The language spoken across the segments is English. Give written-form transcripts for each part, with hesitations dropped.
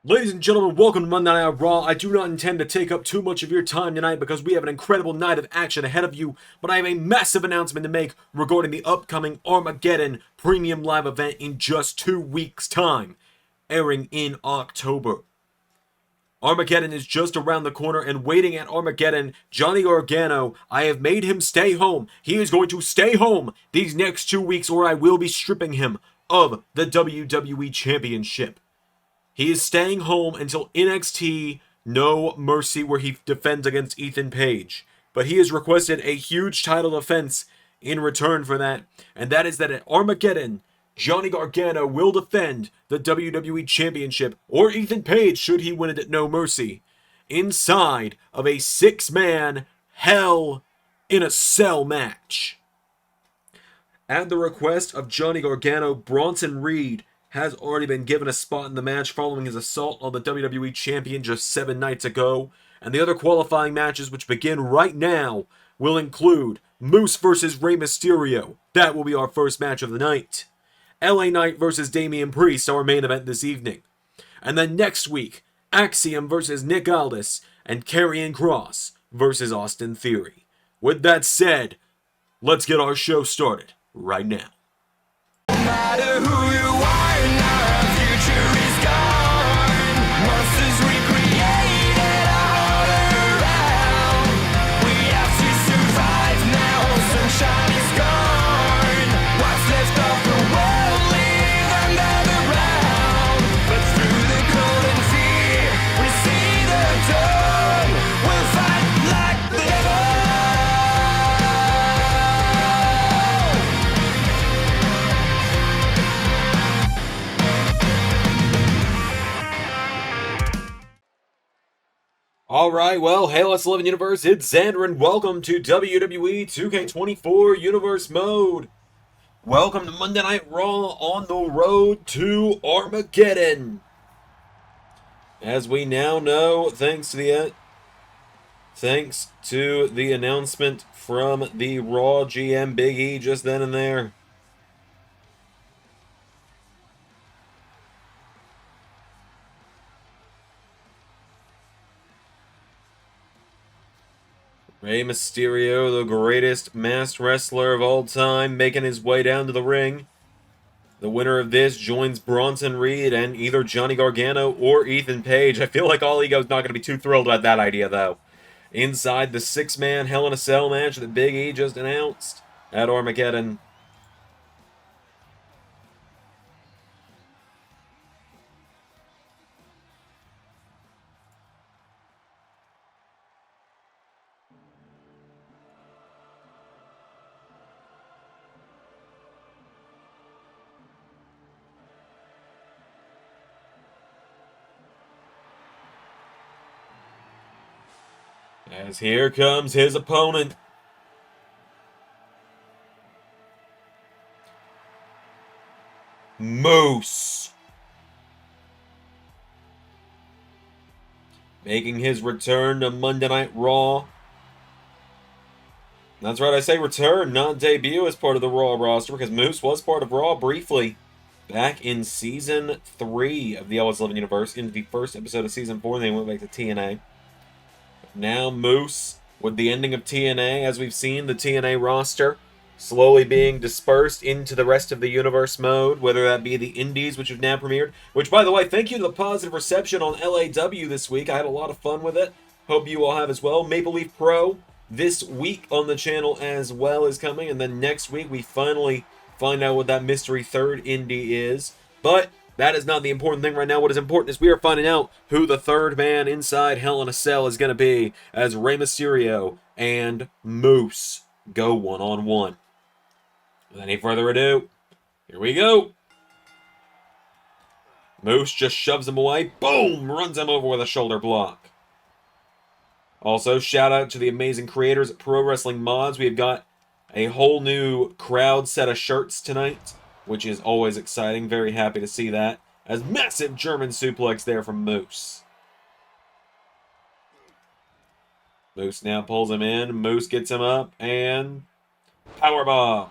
Ladies and gentlemen, welcome to Monday Night Raw. I do not intend to take up too much of your time tonight because we have an incredible night of action ahead of you, but I have a massive announcement to make regarding the upcoming Armageddon premium live event in just 2 weeks' time, airing in October. Armageddon is just around the corner, and waiting at Armageddon, Johnny Gargano, I have made him stay home. He is going to stay home these next 2 weeks, or I will be stripping him of the WWE Championship. He is staying home until NXT No Mercy, where he defends against Ethan Page. But he has requested a huge title defense in return for that, and that is that at Armageddon, Johnny Gargano will defend the WWE Championship, or Ethan Page should he win it at No Mercy, inside of a 6-man Hell in a Cell match. At the request of Johnny Gargano, Bronson Reed has already been given a spot in the match following his assault on the WWE Champion just 7 nights ago, and the other qualifying matches, which begin right now, will include Moose versus Rey Mysterio. That will be our first match of the night. LA Knight versus Damian Priest, our main event this evening. And then next week, Axiom versus Nick Aldis, and Karrion Kross versus Austin Theory. With that said, let's get our show started right now. No matter who you are, now our future is gone. Monsters we created are all around. We have to survive now, sunshine is gone. What's left of the world live under the ground. But through the cold and fear, we see the dawn. We'll fight like the devil. Alright, well, hey, let's live in Universe, it's Xander, and welcome to WWE 2K24 Universe Mode. Welcome to Monday Night Raw on the road to Armageddon. As we now know, thanks to the announcement from the Raw GM Big E just then and there. Rey Mysterio, the greatest masked wrestler of all time, making his way down to the ring. The winner of this joins Bronson Reed and either Johnny Gargano or Ethan Page. I feel like All Ego's not going to be too thrilled about that idea, though. Inside the 6-man Hell in a Cell match that Big E just announced at Armageddon. As here comes his opponent. Moose. Making his return to Monday Night Raw. That's right, I say return, not debut as part of the Raw roster, because Moose was part of Raw briefly back in Season 3 of the Always Living Universe, into the first episode of Season 4, and they went back to TNA. Now Moose, with the ending of TNA, as we've seen the TNA roster slowly being dispersed into the rest of the universe mode, whether that be the indies, which have now premiered, which, by the way, thank you to the positive reception on LAW this week. I had a lot of fun with it. Hope you all have as well. Maple Leaf Pro this week on the channel as well is coming, and then next week we finally find out what that mystery third indie is. But that is not the important thing right now. What is important is we are finding out who the third man inside Hell in a Cell is going to be, as Rey Mysterio and Moose go one-on-one. Without any further ado, here we go. Moose just shoves him away. Boom! Runs him over with a shoulder block. Also, shout out to the amazing creators at Pro Wrestling Mods. We have got a whole new crowd set of shirts tonight, which is always exciting. Very happy to see that. As massive German suplex there from Moose. Moose now pulls him in. Moose gets him up and powerbomb.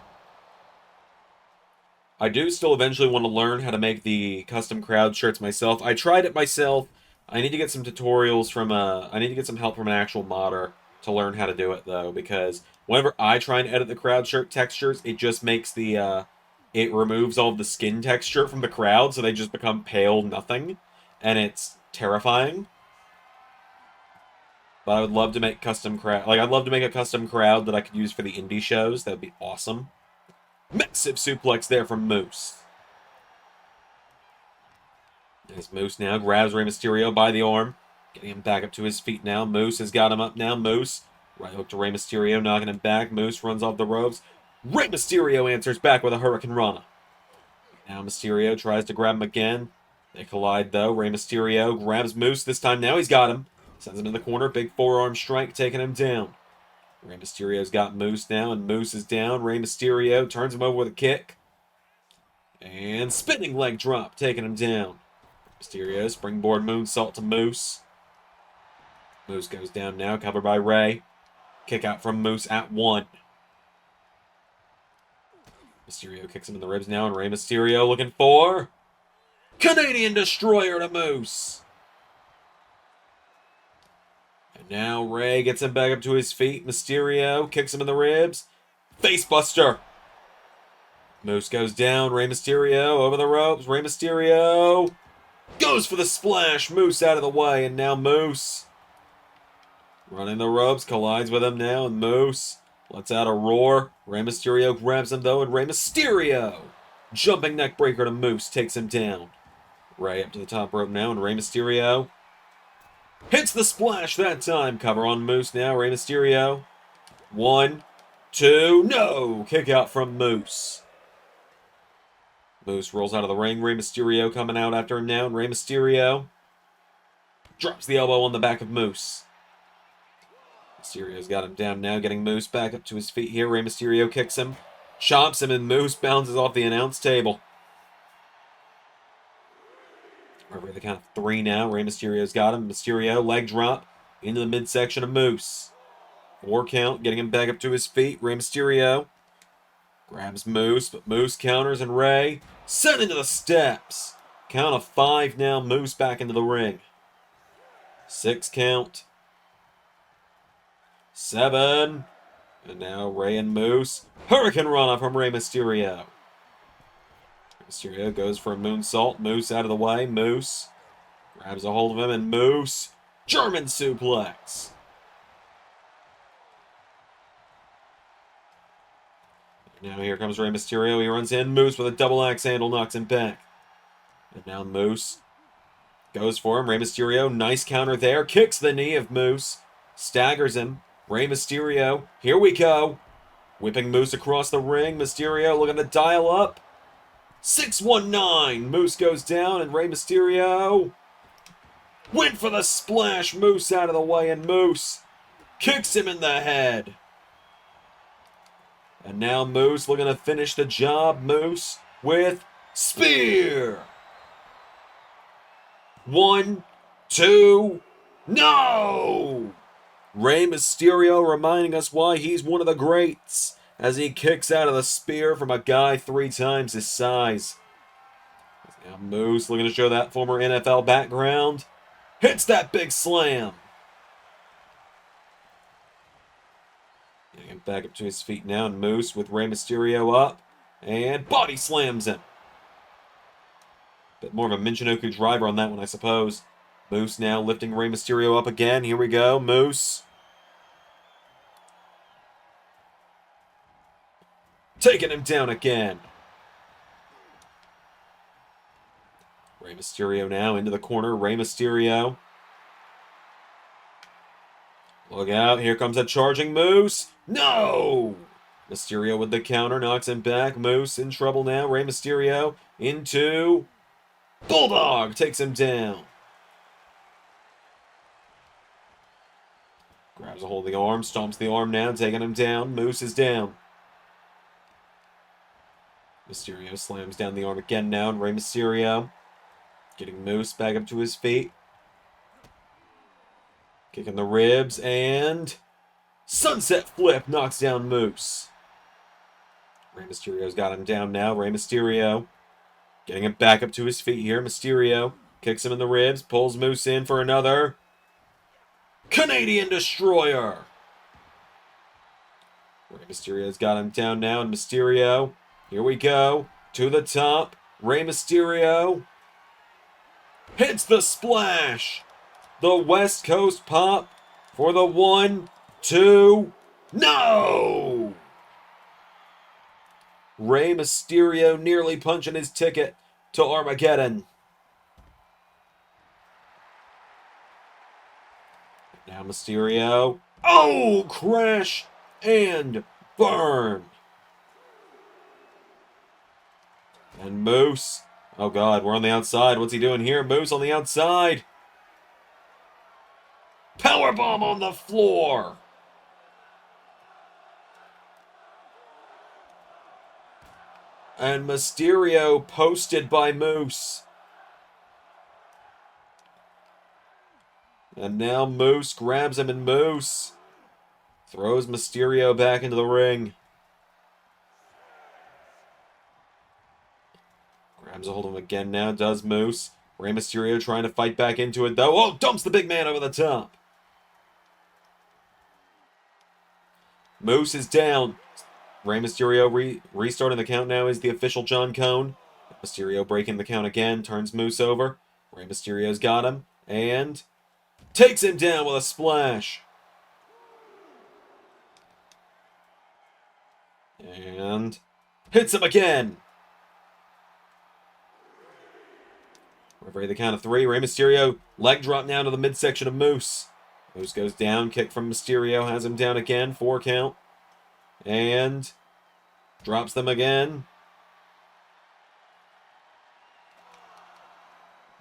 I do still eventually want to learn how to make the custom crowd shirts myself. I tried it myself. I need to get some tutorials from I need to get some help from an actual modder to learn how to do it though, because whenever I try and edit the crowd shirt textures, it just makes the it removes all of the skin texture from the crowd, so they just become pale nothing, and it's terrifying. But I would love to make custom crowd. Like, I'd love to make a custom crowd that I could use for the indie shows. That would be awesome. Massive suplex there from Moose. As Moose now grabs Rey Mysterio by the arm. Getting him back up to his feet now. Moose has got him up now. Moose, right hook to Rey Mysterio, knocking him back. Moose runs off the ropes. Rey Mysterio answers back with a Hurricane Rana. Now Mysterio tries to grab him again. They collide, though. Rey Mysterio grabs Moose. This time now he's got him. Sends him in the corner. Big forearm strike, taking him down. Rey Mysterio's got Moose now, and Moose is down. Rey Mysterio turns him over with a kick. And spinning leg drop, taking him down. Mysterio, springboard moonsault to Moose. Moose goes down now, covered by Rey. Kick out from Moose at 1. Mysterio kicks him in the ribs now, and Rey Mysterio looking for Canadian Destroyer to Moose. And now Rey gets him back up to his feet. Mysterio kicks him in the ribs. Facebuster. Moose goes down. Rey Mysterio over the ropes. Rey Mysterio goes for the splash. Moose out of the way, and now Moose running the ropes, collides with him now, and Moose lets out a roar. Rey Mysterio grabs him, though, and Rey Mysterio, jumping neck breaker to Moose, takes him down. Rey up to the top rope now, and Rey Mysterio hits the splash that time. Cover on Moose now. Rey Mysterio. 1, 2, no! Kick out from Moose. Moose rolls out of the ring. Rey Mysterio coming out after him now, and Rey Mysterio drops the elbow on the back of Moose. Mysterio's got him down now, getting Moose back up to his feet here. Rey Mysterio kicks him, chops him, and Moose bounces off the announce table. Over the count of 3 now. Rey Mysterio's got him. Mysterio, leg drop into the midsection of Moose. 4 count, getting him back up to his feet. Rey Mysterio grabs Moose, but Moose counters, and Rey sent into the steps. Count of 5 now. Moose back into the ring. 6 count. 7. And now Rey and Moose. Hurricane Rana from Rey Mysterio. Mysterio goes for a moonsault. Moose out of the way. Moose grabs a hold of him, and Moose, German suplex. Now here comes Rey Mysterio. He runs in. Moose with a double axe handle knocks him back. And now Moose goes for him. Rey Mysterio, nice counter there. Kicks the knee of Moose. Staggers him. Rey Mysterio, here we go. Whipping Moose across the ring. Mysterio looking to dial up. 619. Moose goes down, and Rey Mysterio went for the splash. Moose out of the way, and Moose kicks him in the head. And now Moose looking to finish the job. Moose with spear. 1, 2, no! Rey Mysterio reminding us why he's one of the greats as he kicks out of the spear from a guy 3 times his size. Now Moose looking to show that former NFL background. Hits that big slam. Getting him back up to his feet now, and Moose with Rey Mysterio up. And body slams him. Bit more of a Michinoku driver on that one, I suppose. Moose now lifting Rey Mysterio up again. Here we go. Moose taking him down again. Rey Mysterio now into the corner. Rey Mysterio. Look out. Here comes a charging Moose. No! Mysterio with the counter. Knocks him back. Moose in trouble now. Rey Mysterio into Bulldog. Takes him down. Grabs a hold of the arm. Stomps the arm now. Taking him down. Moose is down. Mysterio slams down the arm again now, and Rey Mysterio getting Moose back up to his feet. Kicking the ribs, and sunset flip knocks down Moose. Rey Mysterio's got him down now. Rey Mysterio getting him back up to his feet here. Mysterio kicks him in the ribs, pulls Moose in for another Canadian Destroyer. Rey Mysterio's got him down now, and Mysterio, here we go, to the top. Rey Mysterio hits the splash. The West Coast pop for the 1, 2, no! Rey Mysterio nearly punching his ticket to Armageddon. Now Mysterio. Oh, crash and burn. And Moose. Oh, God, we're on the outside. What's he doing here? Moose on the outside. Powerbomb on the floor. And Mysterio posted by Moose. And now Moose grabs him, and Moose throws Mysterio back into the ring. Grabs a hold of him again now, does Moose. Rey Mysterio trying to fight back into it, though. Oh, dumps the big man over the top. Moose is down. Rey Mysterio restarting the count now is the official John Cone. Mysterio breaking the count again, turns Moose over. Rey Mysterio's got him, and takes him down with a splash. And hits him again. Referee the count of 3. Rey Mysterio leg drop now to the midsection of Moose. Moose goes down. Kick from Mysterio has him down again. 4 count. And drops them again.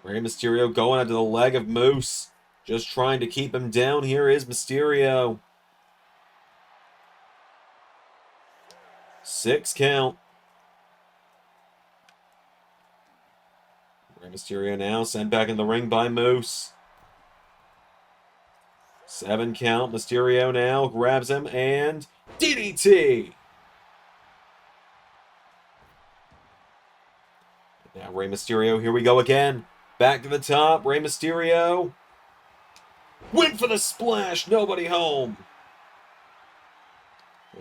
Rey Mysterio going onto the leg of Moose. Just trying to keep him down. Here is Mysterio. 6 count. Rey Mysterio now sent back in the ring by Moose. 7 count. Mysterio now grabs him and DDT. Now Rey Mysterio, here we go again. Back to the top. Rey Mysterio went for the splash. Nobody home.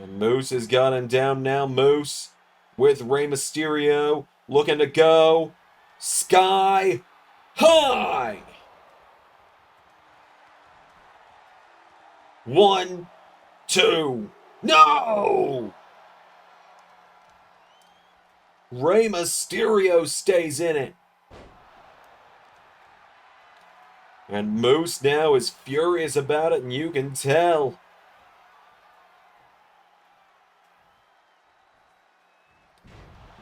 And Moose has got him down now. Moose with Rey Mysterio looking to go sky high. 1, 2, no! Rey Mysterio stays in it. And Moose now is furious about it, and you can tell.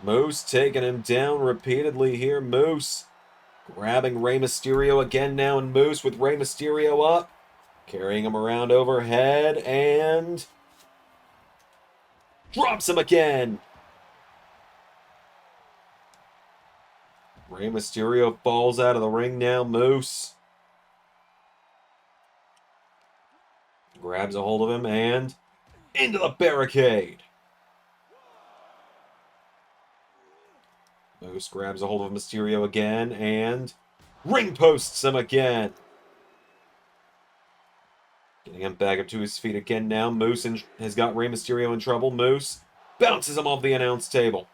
Moose taking him down repeatedly here. Moose grabbing Rey Mysterio again now, and Moose with Rey Mysterio up. Carrying him around overhead, and drops him again. Rey Mysterio falls out of the ring now. Moose grabs a hold of him and into the barricade. Moose grabs a hold of Mysterio again and ring posts him again. Getting him back up to his feet again now. Moose has got Rey Mysterio in trouble. Moose bounces him off the announce table.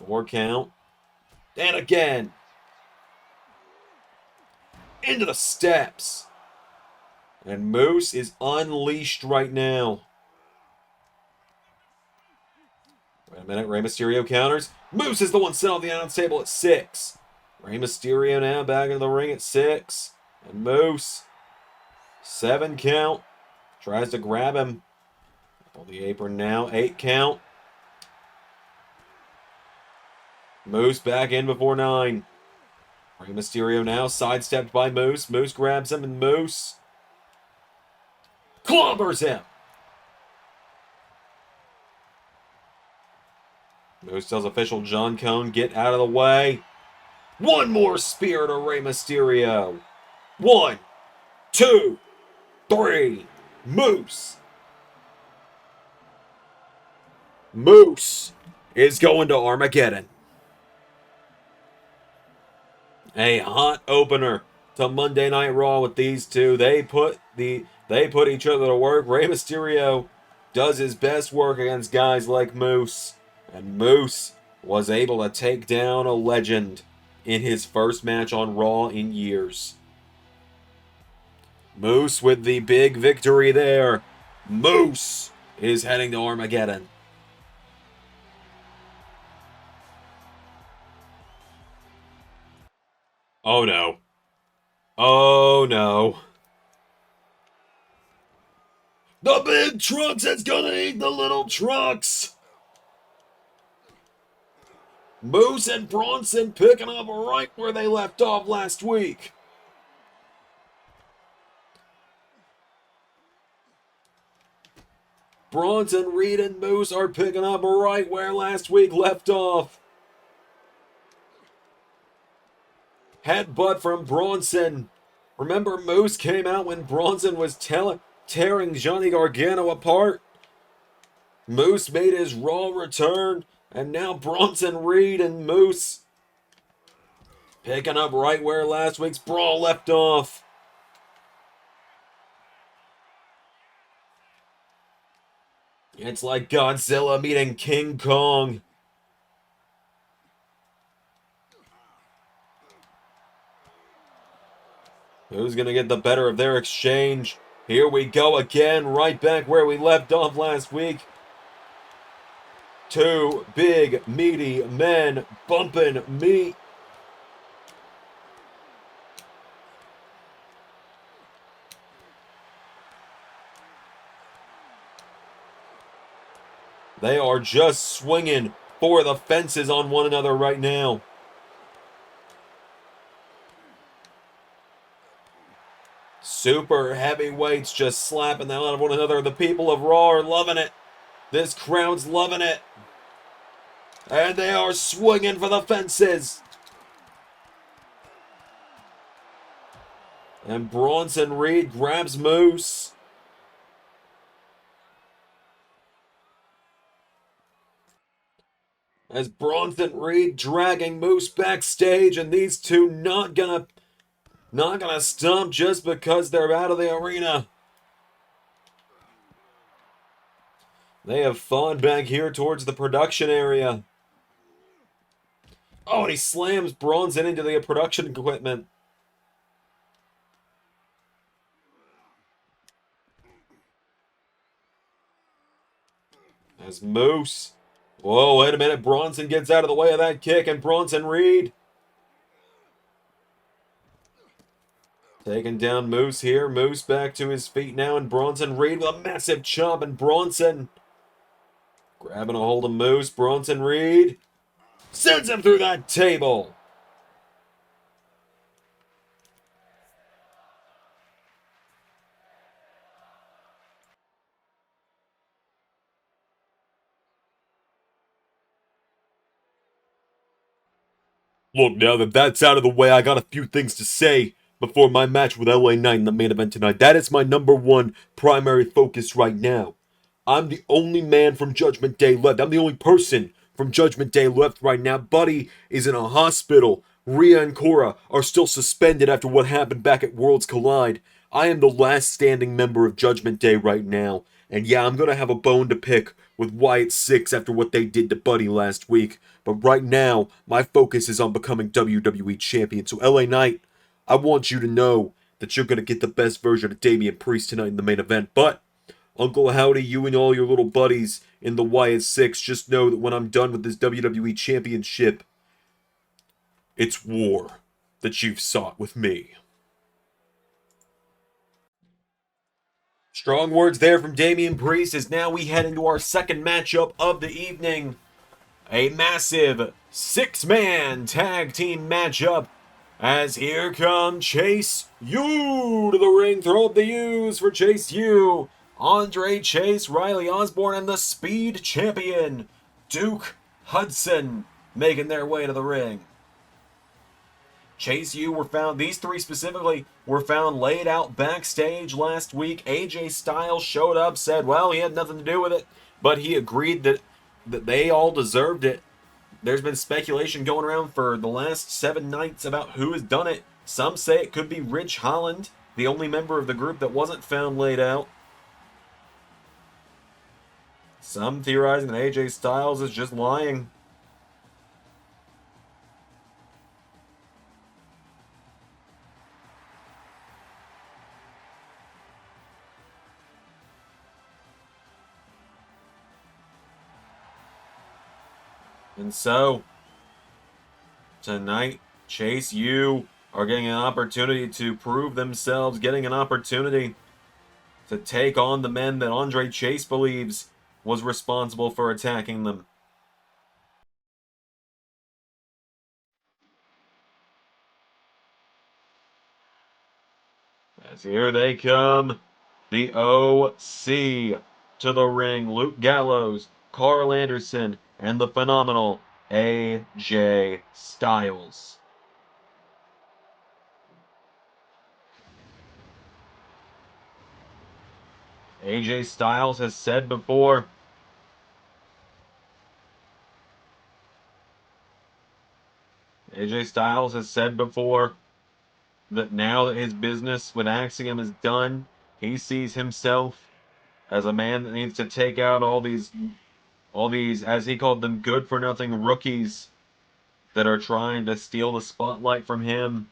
4 count. And again. Into the steps. And Moose is unleashed right now. Wait a minute. Rey Mysterio counters. Moose is the one sent off the announce table at 6. Rey Mysterio now back into the ring at 6. And Moose, 7 count. Tries to grab him. Pull the apron now. 8 count. Moose back in before 9. Rey Mysterio now sidestepped by Moose. Moose grabs him, and Moose clobbers him. Moose tells official John Cone, get out of the way. One more spear to Rey Mysterio. 1, 2, 3. Moose. Moose is going to Armageddon. A hot opener to Monday Night Raw with these two. They put each other to work. Rey Mysterio does his best work against guys like Moose, and Moose was able to take down a legend in his first match on Raw in years. Moose with the big victory there. Moose is heading to Armageddon. Oh no. Oh no. The big trucks is gonna eat the little trucks. Moose and Bronson picking up right where they left off last week. Bronson, Reed, and Moose are picking up right where last week left off. Headbutt from Bronson. Remember, Moose came out when Bronson was tearing Johnny Gargano apart. Moose made his Raw return, and now Bronson, Reed, and Moose picking up right where last week's brawl left off. It's like Godzilla meeting King Kong. Who's going to get the better of their exchange? Here we go again, right back where we left off last week. Two big, meaty men bumping meat. They are just swinging for the fences on one another right now. Super heavyweights just slapping the hell out of one another. The people of Raw are loving it. This crowd's loving it. And they are swinging for the fences. And Bronson Reed grabs Moose. As Bronson Reed dragging Moose backstage, and these two not gonna stomp just because they're out of the arena. They have fought back here towards the production area. Oh, and he slams Bronson into the production equipment. As Moose. Whoa, wait a minute. Bronson gets out of the way of that kick, and Bronson Reed taking down Moose here. Moose back to his feet now, and Bronson Reed with a massive chop, and Bronson grabbing a hold of Moose. Bronson Reed sends him through that table. Look, now that that's out of the way, I got a few things to say before my match with LA Knight in the main event tonight. That is my number one primary focus right now. I'm the only man from Judgment Day left. I'm the only person from Judgment Day left right now. Buddy is in a hospital. Rhea and Cora are still suspended after what happened back at Worlds Collide. I am the last standing member of Judgment Day right now. And yeah, I'm going to have a bone to pick with Wyatt Six after what they did to Buddy last week. But right now, my focus is on becoming WWE Champion. So LA Knight, I want you to know that you're going to get the best version of Damian Priest tonight in the main event. But Uncle Howdy, you and all your little buddies in the Wyatt Six, just know that when I'm done with this WWE Championship, it's war that you've sought with me. Strong words there from Damian Priest as now we head into our second matchup of the evening. A massive six-man tag team matchup as here come Chase U to the ring. Throw up the U's for Chase U. Andre Chase, Riley Osborne, and the Speed Champion, Duke Hudson, making their way to the ring. Chase U were found, these three specifically, were found laid out backstage last week. AJ Styles showed up, said, well, he had nothing to do with it, but he agreed that they all deserved it. There's been speculation going around for the last 7 nights about who has done it. Some say it could be Ridge Holland, the only member of the group that wasn't found laid out. Some theorizing that AJ Styles is just lying. And so, tonight, Chase U are getting an opportunity to prove themselves, getting an opportunity to take on the men that Andre Chase believes was responsible for attacking them. As here they come, the OC to the ring, Luke Gallows, Carl Anderson, and the phenomenal AJ Styles. AJ Styles has said before, that now that his business with Axiom is done, he sees himself as a man that needs to take out all these, as he called them, good-for-nothing rookies that are trying to steal the spotlight from him.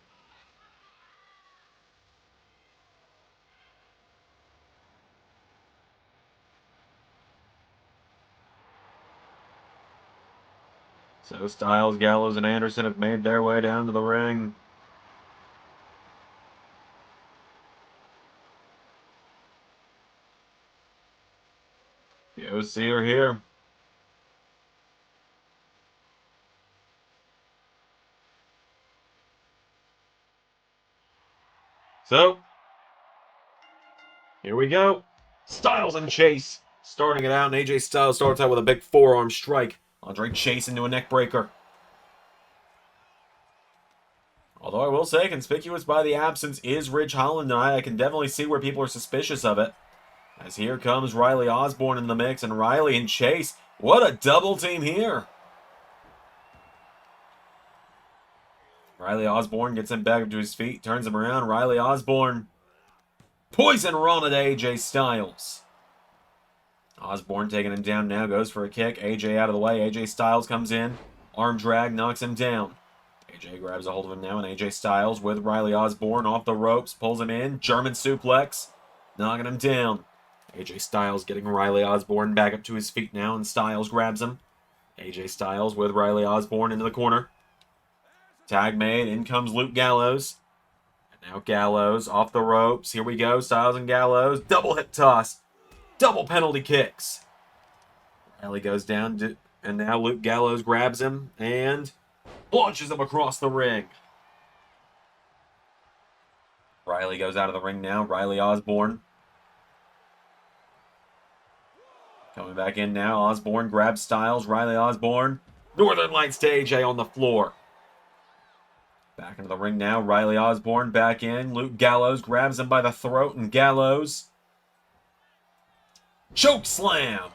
So Styles, Gallows, and Anderson have made their way down to the ring. The OC are here. So, here we go. Styles and Chase starting it out, and AJ Styles starts out with a big forearm strike. Andre Chase into a neck breaker. Although I will say, conspicuous by the absence is Ridge Holland tonight. I can definitely see where people are suspicious of it. As here comes Riley Osborne in the mix, and Riley and Chase. What a double team here. Riley Osborne gets him back up to his feet, turns him around. Riley Osborne. Poison Rana to AJ Styles. Osborne taking him down now, goes for a kick. AJ out of the way. AJ Styles comes in. Arm drag, knocks him down. AJ grabs a hold of him now, and AJ Styles with Riley Osborne off the ropes, pulls him in. German suplex, knocking him down. AJ Styles getting Riley Osborne back up to his feet now, and Styles grabs him. AJ Styles with Riley Osborne into the corner. Tag made, in comes Luke Gallows. And now Gallows off the ropes. Here we go, Styles and Gallows. Double hip toss. Double penalty kicks. Riley goes down, and now Luke Gallows grabs him and launches him across the ring. Riley goes out of the ring now. Riley Osborne. Coming back in now. Osborne grabs Styles. Riley Osborne. Northern Lights to AJ on the floor. Back into the ring now. Riley Osborne back in. Luke Gallows grabs him by the throat, and Gallows. Choke slam.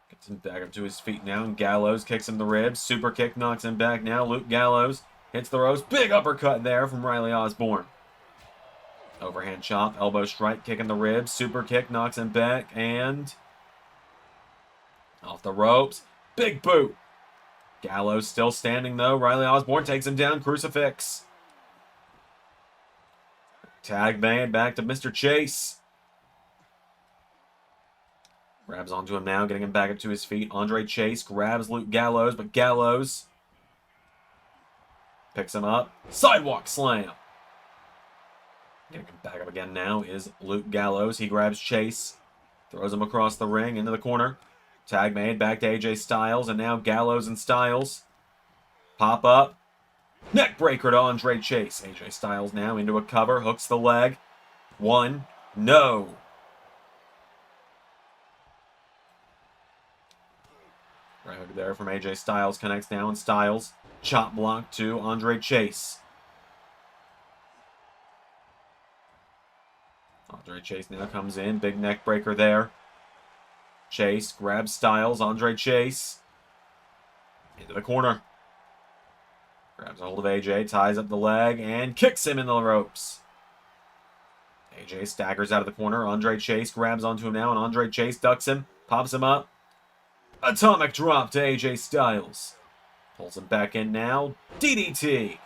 Gets him back up to his feet now, and Gallows kicks him the ribs. Super kick knocks him back now. Luke Gallows hits the ropes. Big uppercut there from Riley Osborne. Overhand chop, elbow strike, kick in the ribs. Super kick knocks him back, and off the ropes. Big boot. Gallows still standing though. Riley Osborne takes him down. Crucifix. Tag made back to Mr. Chase. Grabs onto him now, getting him back up to his feet. Andre Chase grabs Luke Gallows, but Gallows picks him up. Sidewalk slam. Getting him back up again now is Luke Gallows. He grabs Chase, throws him across the ring into the corner. Tag made back to AJ Styles, and now Gallows and Styles pop up. Neck breaker to Andre Chase. AJ Styles now into a cover, hooks the leg. One, no. Right hook there from AJ Styles, connects now, and Styles chop block to Andre Chase. Andre Chase now comes in, big neck breaker there. Chase grabs Styles. Andre Chase into the corner. Grabs a hold of AJ, ties up the leg, and kicks him in the ropes. AJ staggers out of the corner. Andre Chase grabs onto him now, and Andre Chase ducks him, pops him up. Atomic drop to AJ Styles. Pulls him back in now. DDT.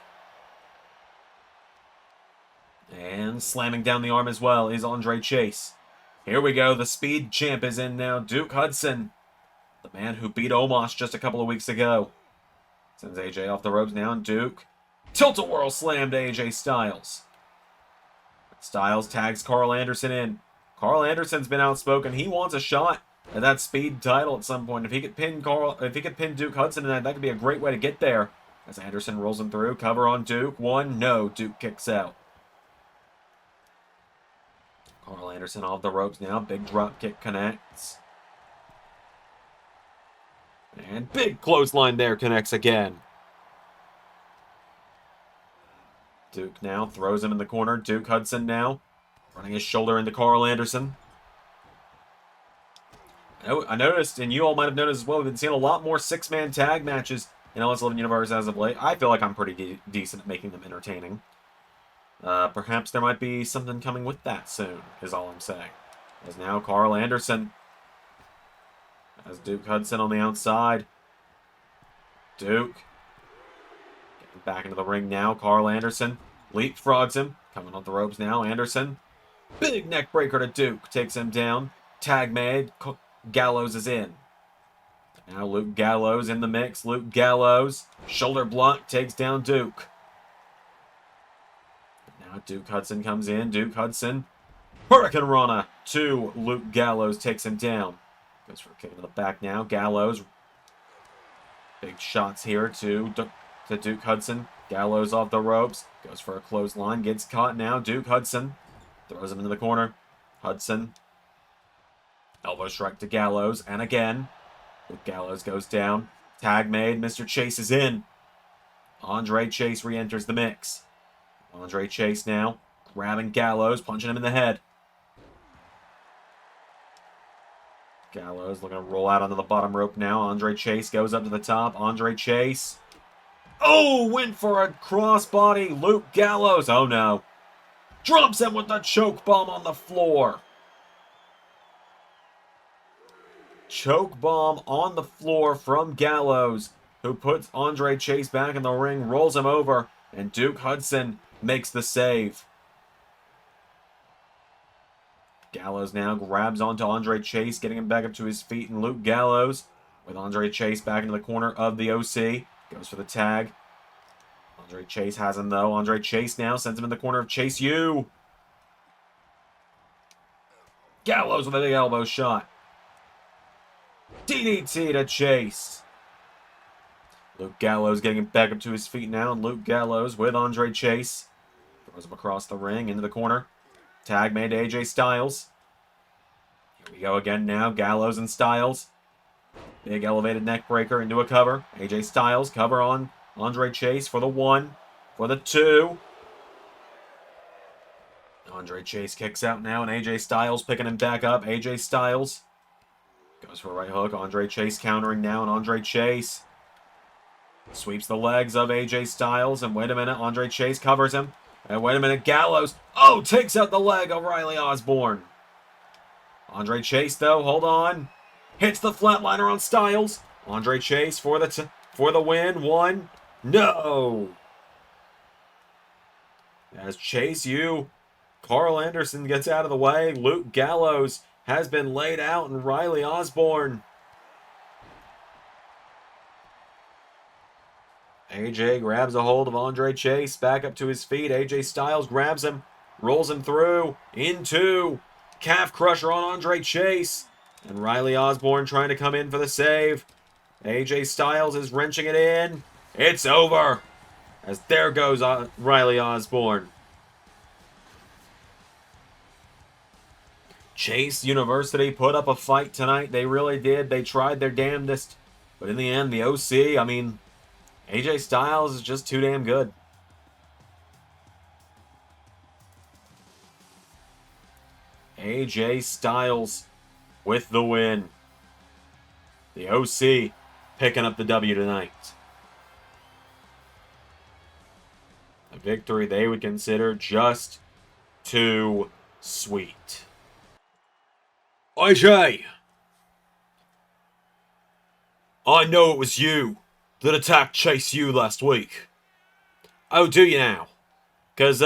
And slamming down the arm as well is Andre Chase. Here we go. The Speed Champ is in now. Duke Hudson. The man who beat Omos just a couple of weeks ago. Sends AJ off the ropes now, and Duke. Tilt-a-whirl slam to AJ Styles. Styles tags Carl Anderson in. Carl Anderson's been outspoken. He wants a shot at that Speed title at some point. If he could pin Duke Hudson in that could be a great way to get there. As Anderson rolls him through, cover on Duke. One, no, Duke kicks out. Carl Anderson off the ropes now. Big drop kick connects. And big clothesline there connects again. Duke now throws him in the corner. Duke Hudson now running his shoulder into Carl Anderson. I noticed, and you all might have noticed as well, we've been seeing a lot more six-man tag matches in LS11 Universe as of late. I feel like I'm pretty decent at making them entertaining. Perhaps there might be something coming with that soon, is all I'm saying. As now Carl Anderson has Duke Hudson on the outside. Duke getting back into the ring now. Carl Anderson leapfrogs him. Coming off the ropes now. Anderson. Big neck breaker to Duke. Takes him down. Tag made. Gallows is in. Now Luke Gallows in the mix. Luke Gallows. Shoulder block. Takes down Duke. Now Duke Hudson comes in. Duke Hudson. Hurricane Rana to Luke Gallows. Takes him down. Goes for a kick to the back now. Gallows. Big shots here to Duke Hudson. Gallows off the ropes. Goes for a clothesline. Gets caught now. Duke Hudson. Throws him into the corner. Hudson. Elbow strike to Gallows. And again. Luke Gallows goes down. Tag made. Mr. Chase is in. Andre Chase re-enters the mix. Andre Chase now. Grabbing Gallows. Punching him in the head. Gallows looking to roll out onto the bottom rope now. Andre Chase goes up to the top. Andre Chase. Oh, went for a crossbody. Luke Gallows. Oh, no. Drops him with the choke bomb on the floor. Choke bomb on the floor from Gallows, who puts Andre Chase back in the ring, rolls him over, and Duke Hudson makes the save. Gallows now grabs onto Andre Chase, getting him back up to his feet, and Luke Gallows, with Andre Chase back into the corner of the OC, goes for the tag. Andre Chase has him, though. Andre Chase now sends him in the corner of Chase U. Gallows with a big elbow shot. DDT to Chase. Luke Gallows getting him back up to his feet now, and Luke Gallows with Andre Chase. Throws him across the ring, into the corner. Tag made to AJ Styles. Here we go again now. Gallows and Styles. Big elevated neck breaker into a cover. AJ Styles cover on Andre Chase for the 1. For the 2. Andre Chase kicks out now, and AJ Styles picking him back up. AJ Styles goes for a right hook. Andre Chase countering now, and Andre Chase sweeps the legs of AJ Styles. And wait a minute, Andre Chase covers him. And wait a minute, Gallows. Oh, takes out the leg of Riley Osborne. Andre Chase, though, hold on. Hits the flatliner on Styles. Andre Chase for the win. 1. No. As Chase U, Carl Anderson gets out of the way. Luke Gallows has been laid out, and Riley Osborne. AJ grabs a hold of Andre Chase, back up to his feet. AJ Styles grabs him, rolls him through, into calf crusher on Andre Chase. And Riley Osborne trying to come in for the save. AJ Styles is wrenching it in. It's over. As there goes Riley Osborne. Chase University put up a fight tonight. They really did. They tried their damnedest. But in the end, the OC, I mean, AJ Styles is just too damn good. AJ Styles with the win. The OC picking up the W tonight. A victory they would consider just too sweet. AJ! I know it was you that attacked Chase U last week. Oh, do you now? Because,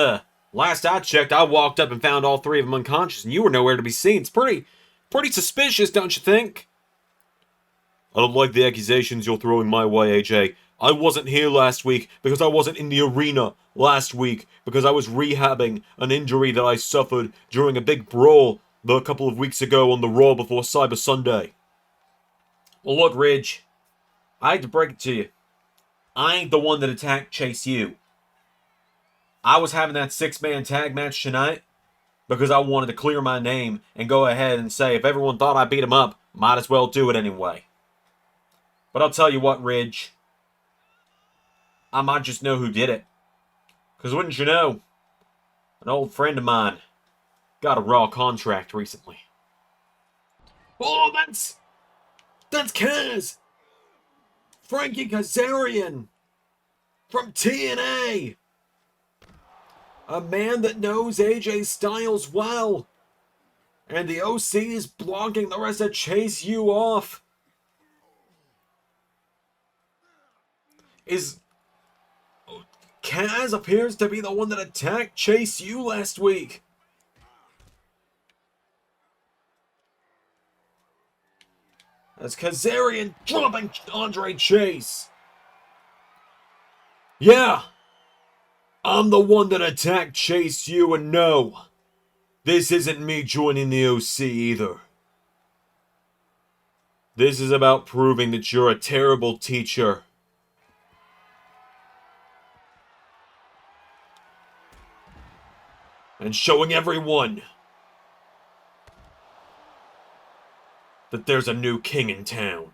last I checked, I walked up and found all three of them unconscious, and you were nowhere to be seen. It's pretty suspicious, don't you think? I don't like the accusations you're throwing my way, AJ. I wasn't here last week because I wasn't in the arena last week because I was rehabbing an injury that I suffered during a big brawl a couple of weeks ago on the Raw before Cyber Sunday. Well, look, Ridge, I hate to break it to you. I ain't the one that attacked Chase U. I was having that 6-man tag match tonight because I wanted to clear my name and go ahead and say if everyone thought I beat him up, might as well do it anyway. But I'll tell you what, Ridge. I might just know who did it. Because wouldn't you know, an old friend of mine got a Raw contract recently. Oh, that's Kaz! Frankie Kazarian! From TNA! A man that knows AJ Styles well. And the OC is blocking the rest of Chase U off. Kaz appears to be the one that attacked Chase U last week. As Kazarian dropping Andre Chase. Yeah, I'm the one that attacked Chase U, and no, this isn't me joining the OC either. This is about proving that you're a terrible teacher. And showing everyone that there's a new king in town.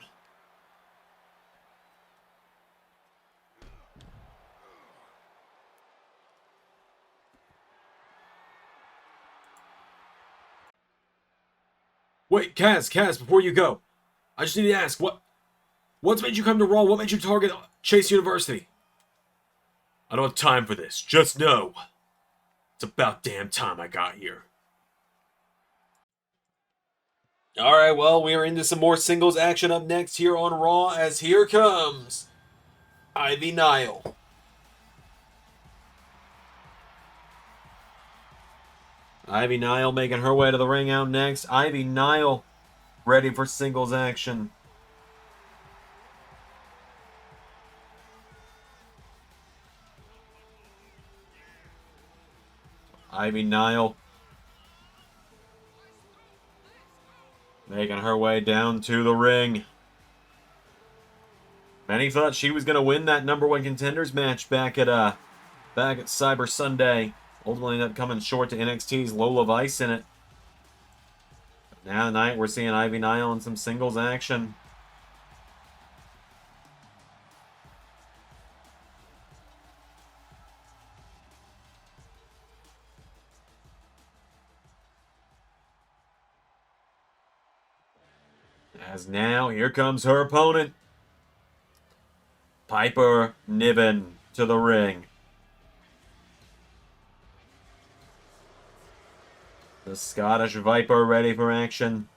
Wait, Kaz, before you go, I just need to ask, what's made you come to Raw? What made you target Chase University? I don't have time for this. Just know, it's about damn time I got here. Alright, well, we are into some more singles action up next here on Raw, as here comes Ivy Nile. Ivy Nile making her way to the ring out next. Ivy Nile ready for singles action. Ivy Nile making her way down to the ring. Many thought she was going to win that number one contenders match back at Cyber Sunday. Ultimately ended up coming short to NXT's Lola Vice in it. But now tonight we're seeing Ivy Nile in some singles action. As now, here comes her opponent. Piper Niven to the ring. The Scottish Viper ready for action.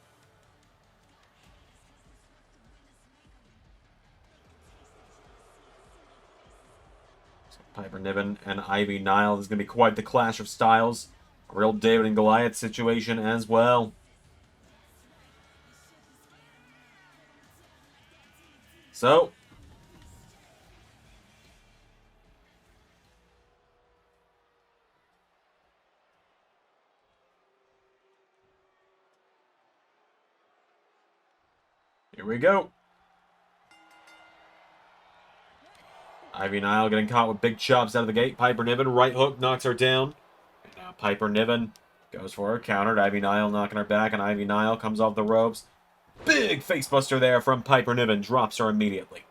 So Piper Niven and Ivy Nile. This is going to be quite the clash of styles. A real David and Goliath situation as well. So, here we go. Ivy Nile getting caught with big chops out of the gate. Piper Niven, right hook, knocks her down. And now Piper Niven goes for her, countered. Ivy Nile knocking her back, and Ivy Nile comes off the ropes. Big facebuster there from Piper Niven, drops her immediately.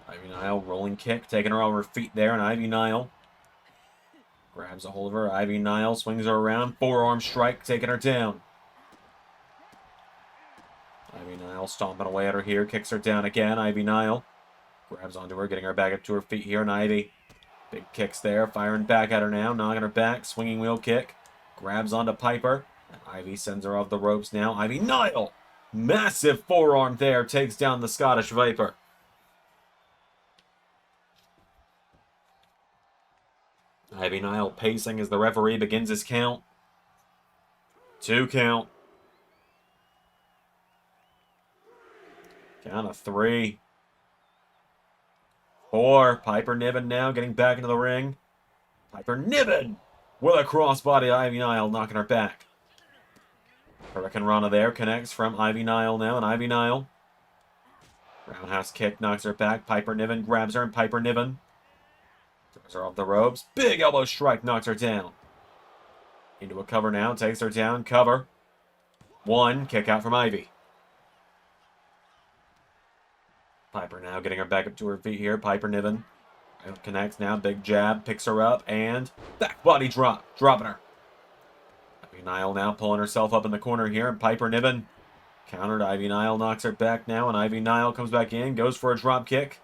Ivy Nile, rolling kick, taking her on her feet there, and Ivy Nile grabs a hold of her. Ivy Nile swings her around, forearm strike, taking her down. Nile stomping away at her here. Kicks her down again. Ivy Nile grabs onto her, getting her back up to her feet here. And Ivy, big kicks there. Firing back at her now. Knocking her back. Swinging wheel kick. Grabs onto Piper. And Ivy sends her off the ropes now. Ivy Nile, massive forearm there. Takes down the Scottish Viper. Ivy Nile pacing as the referee begins his count. 2 count. Count of 3. 4. Piper Niven now getting back into the ring. Piper Niven with a crossbody. Ivy Nile knocking her back. Hurricane Rana there connects from Ivy Nile now, and Ivy Nile. Roundhouse kick knocks her back. Piper Niven grabs her, and Piper Niven throws her off the ropes. Big elbow strike knocks her down. Into a cover now, takes her down. Cover. 1. Kick out from Ivy. Piper now getting her back up to her feet here. Piper Niven connects now. Big jab. Picks her up. And back body drop. Dropping her. Ivy Nile now pulling herself up in the corner here. And Piper Niven countered. Ivy Nile knocks her back now. And Ivy Nile comes back in. Goes for a drop kick.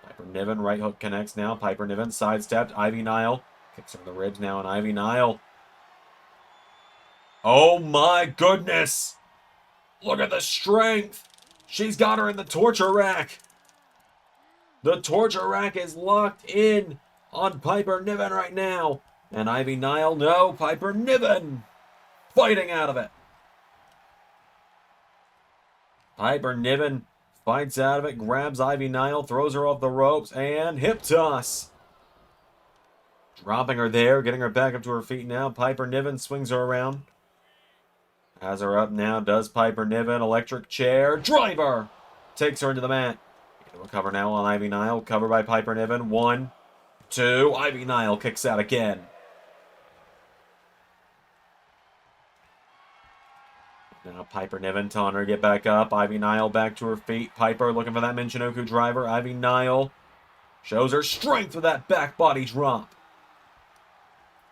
Piper Niven right hook connects now. Piper Niven sidestepped. Ivy Nile kicks her in the ribs now. And Ivy Nile. Oh my goodness. Look at the strength. She's got her in the torture rack. The torture rack is locked in on Piper Niven right now. And Ivy Nile, no, Piper Niven fighting out of it. Piper Niven fights out of it, grabs Ivy Nile, throws her off the ropes, and hip toss. Dropping her there, getting her back up to her feet now. Piper Niven swings her around. Has her up now, does Piper Niven. Electric chair, driver! Takes her into the mat. Into a cover now on Ivy Nile. Cover by Piper Niven. 1, 2. Ivy Nile kicks out again. Now Piper Niven telling her to get back up. Ivy Nile back to her feet. Piper looking for that Michinoku driver. Ivy Nile shows her strength with that back body drop.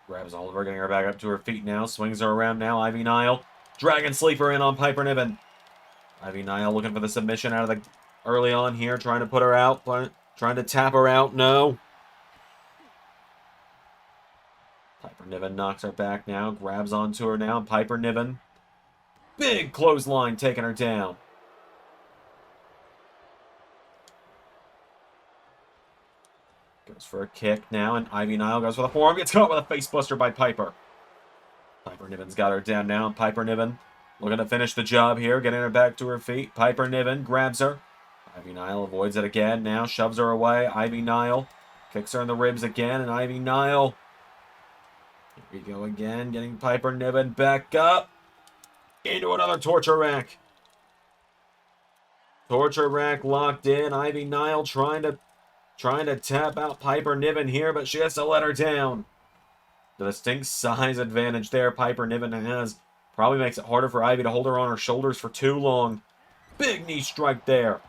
Grabs Oliver, getting her back up to her feet now. Swings her around now. Ivy Nile. Dragon Sleeper in on Piper Niven. Ivy Nile looking for the submission out of the early on here. Trying to put her out. Trying to tap her out. No. Piper Niven knocks her back now. Grabs onto her now. Piper Niven. Big clothesline taking her down. Goes for a kick now. And Ivy Nile goes for the forearm. Gets caught with a face buster by Piper. Piper Niven's got her down now. Piper Niven looking to finish the job here. Getting her back to her feet. Piper Niven grabs her. Ivy Nile avoids it again. Now shoves her away. Ivy Nile kicks her in the ribs again. And Ivy Nile. Here we go again. Getting Piper Niven back up. Into another torture rack. Torture rack locked in. Ivy Nile trying to tap out Piper Niven here. But she has to let her down. The distinct size advantage there Piper Niven has probably makes it harder for Ivy to hold her on her shoulders for too long. Big knee strike there.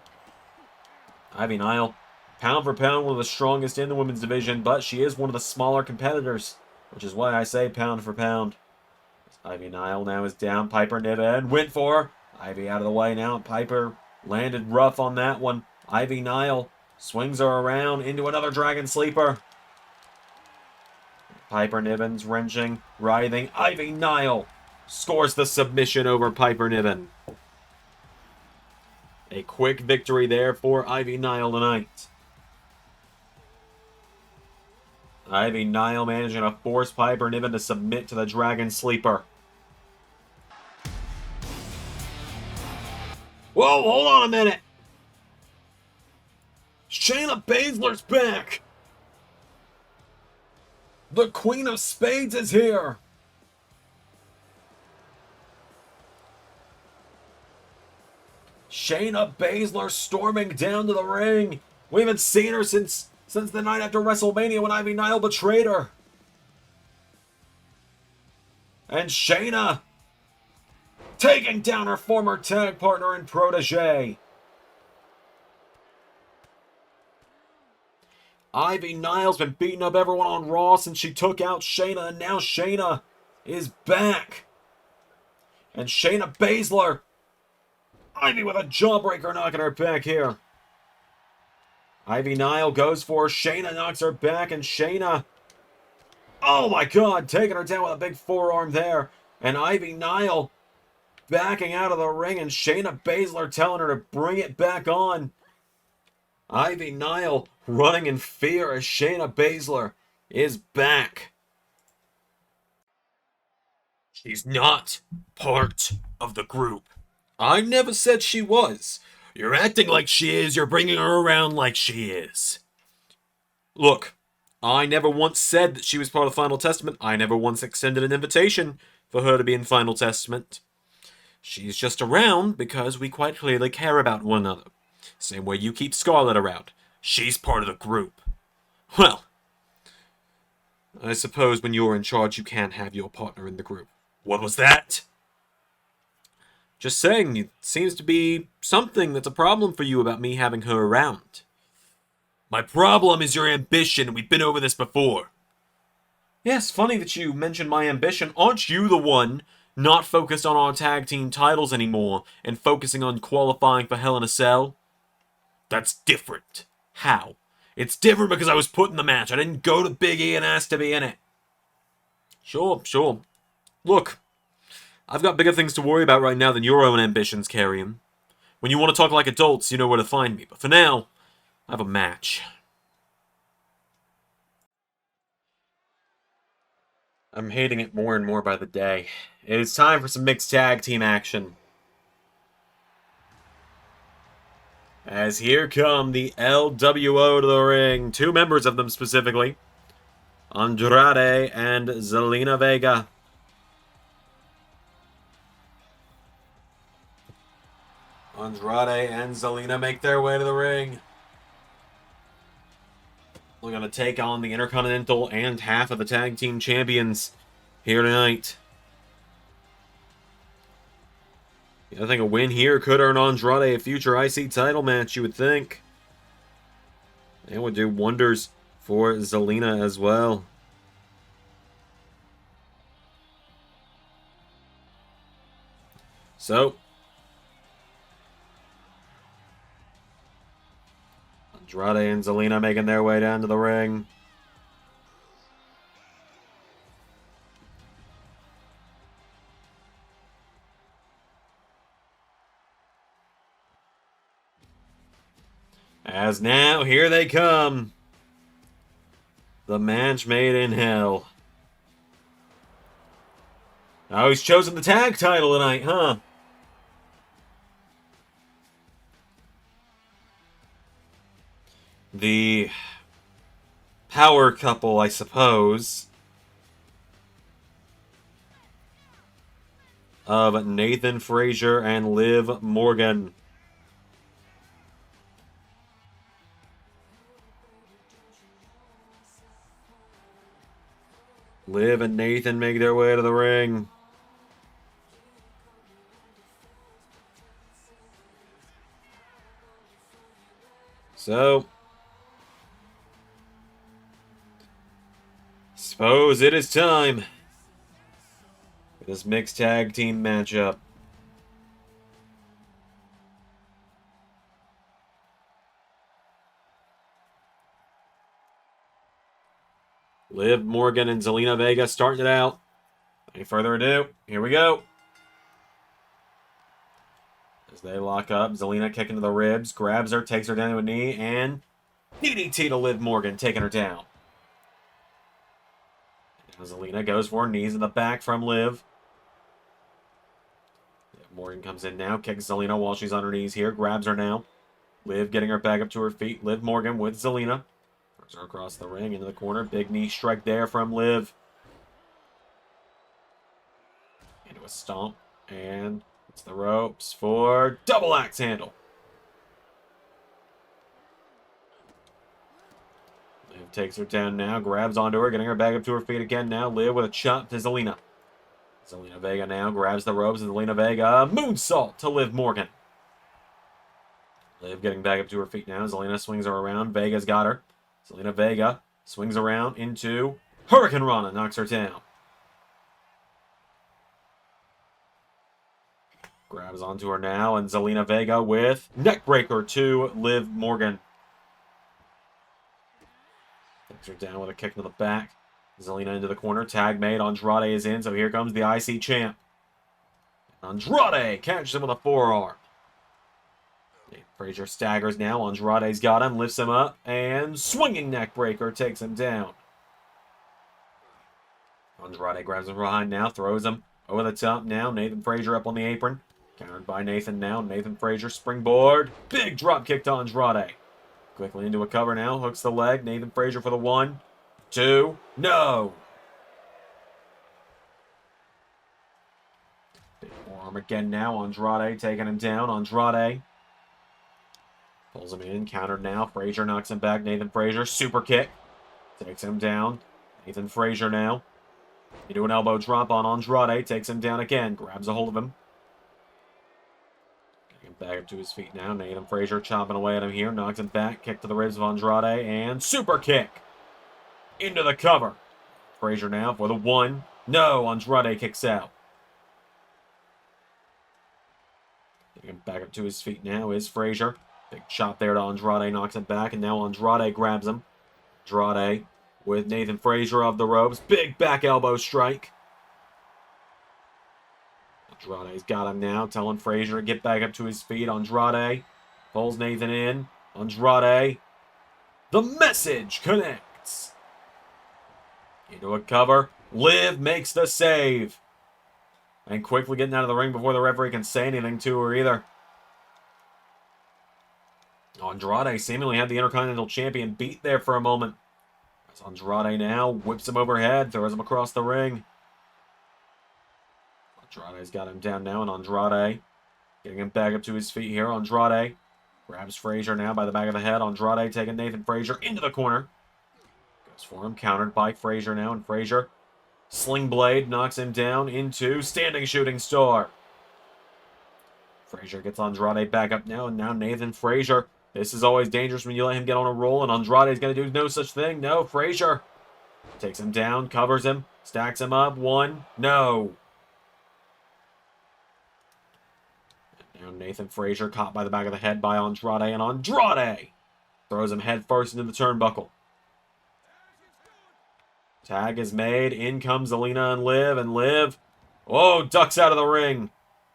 Ivy Nile, pound for pound, one of the strongest in the women's division, but she is one of the smaller competitors, which is why I say pound for pound. Ivy Nile now is down. Piper Niven went for her. Ivy out of the way now. Piper landed rough on that one. Ivy Nile swings her around into another Dragon Sleeper. Piper Niven's wrenching, writhing. Ivy Nile scores the submission over Piper Niven. A quick victory there for Ivy Nile tonight. Ivy Nile managing to force Piper Niven to submit to the Dragon Sleeper. Whoa, hold on a minute. Shayna Baszler's back. The Queen of Spades is here. Shayna Baszler storming down to the ring. We haven't seen her since the night after WrestleMania when Ivy Nile betrayed her. And Shayna taking down her former tag partner and protege. Ivy Nile's been beating up everyone on Raw since she took out Shayna, and now Shayna is back. And Shayna Baszler Ivy with a jawbreaker knocking her back here. Ivy Nile goes for Shayna, knocks her back, and Shayna... Oh my god, taking her down with a big forearm there. And Ivy Nile backing out of the ring, and Shayna Baszler telling her to bring it back on. Ivy Nile running in fear as Shayna Baszler is back. She's not part of the group. I never said she was. You're acting like she is. You're bringing her around like she is. Look, I never once said that she was part of Final Testament. I never once extended an invitation for her to be in Final Testament. She's just around because we quite clearly care about one another. Same way you keep Scarlett around. She's part of the group. Well, I suppose when you're in charge, you can't have your partner in the group. What was that? Just saying, it seems to be something that's a problem for you about me having her around. My problem is your ambition. We've been over this before. Yes, funny that you mentioned my ambition. Aren't you the one not focused on our tag team titles anymore and focusing on qualifying for Hell in a Cell? That's different. How? It's different because I was put in the match. I didn't go to Big E and ask to be in it. Sure. Look, I've got bigger things to worry about right now than your own ambitions, Carrion. When you want to talk like adults, you know where to find me. But for now, I have a match. I'm hating it more and more by the day. It is time for some mixed tag team action. As here come the LWO to the ring. Two members of them specifically. Andrade and Zelina Vega. Andrade and Zelina make their way to the ring. We're going to take on the Intercontinental and half of the Tag Team Champions here tonight. I think a win here could earn Andrade a future IC title match, you would think. It would do wonders for Zelina as well. So, Andrade and Zelina making their way down to the ring. As now, here they come. The match made in hell. Oh, he's chosen the tag title tonight, huh? The power couple, I suppose, of Nathan Frazer and Liv Morgan. Liv and Nathan make their way to the ring. So, suppose it is time for this mixed tag team matchup. Liv Morgan and Zelina Vega starting it out. Any further ado, here we go. As they lock up, Zelina kicking to the ribs, grabs her, takes her down to a knee, and DDT to Liv Morgan, taking her down. Now Zelina goes for her knees in the back from Liv. Morgan comes in now, kicks Zelina while she's on her knees here, grabs her now. Liv getting her back up to her feet. Liv Morgan with Zelina. Throws her across the ring into the corner. Big knee strike there from Liv. Into a stomp. And it's the ropes for double axe handle. Liv takes her down now. Grabs onto her. Getting her back up to her feet again now. Liv with a chop to Zelina. Zelina Vega now grabs the ropes. And Zelina Vega moonsault to Liv Morgan. Liv getting back up to her feet now. Zelina swings her around. Vega's got her. Zelina Vega swings around into Hurricane Rana, knocks her down. Grabs onto her now, and Zelina Vega with neckbreaker to Liv Morgan. Takes her down with a kick to the back. Zelina into the corner. Tag made. Andrade is in, so here comes the IC champ. Andrade catches him with a forearm. Frazer staggers now. Andrade's got him, lifts him up, and swinging neckbreaker takes him down. Andrade grabs him from behind now, throws him over the top now. Nathan Frazer up on the apron. Countered by Nathan now. Nathan Frazer springboard. Big drop kick to Andrade. Quickly into a cover now. Hooks the leg. Nathan Frazer for the 1, 2. No! Big forearm again now. Andrade taking him down. Andrade pulls him in. Countered now. Frazer knocks him back. Nathan Frazer. Super kick. Takes him down. Nathan Frazer now. You do an elbow drop on Andrade. Takes him down again. Grabs a hold of him. Back up to his feet now. Nathan Frazer chopping away at him here. Knocks him back. Kick to the ribs of Andrade. And super kick. Into the cover. Frazer now for the 1. No. Andrade kicks out. Getting him back up to his feet now is Frazer. Big chop there to Andrade. Knocks him back. And now Andrade grabs him. Andrade with Nathan Frazer off the ropes. Big back elbow strike. Andrade's got him now, telling Frazer to get back up to his feet. Andrade pulls Nathan in. Andrade. The message connects. Into a cover. Liv makes the save. And quickly getting out of the ring before the referee can say anything to her either. Andrade seemingly had the Intercontinental Champion beat there for a moment. As Andrade now whips him overhead, throws him across the ring. Andrade's got him down now, and Andrade getting him back up to his feet here. Andrade grabs Frazer now by the back of the head. Andrade taking Nathan Frazer into the corner. Goes for him, countered by Frazer now, and Frazer sling blade knocks him down into standing shooting star. Frazer gets Andrade back up now, and now Nathan Frazer. This is always dangerous when you let him get on a roll, and Andrade's going to do no such thing. No, Frazer takes him down, covers him, stacks him up. 1, no. Now Nathan Frazer caught by the back of the head by Andrade, and Andrade throws him head first into the turnbuckle. Tag is made. In comes Zelina and Liv, oh, ducks out of the ring.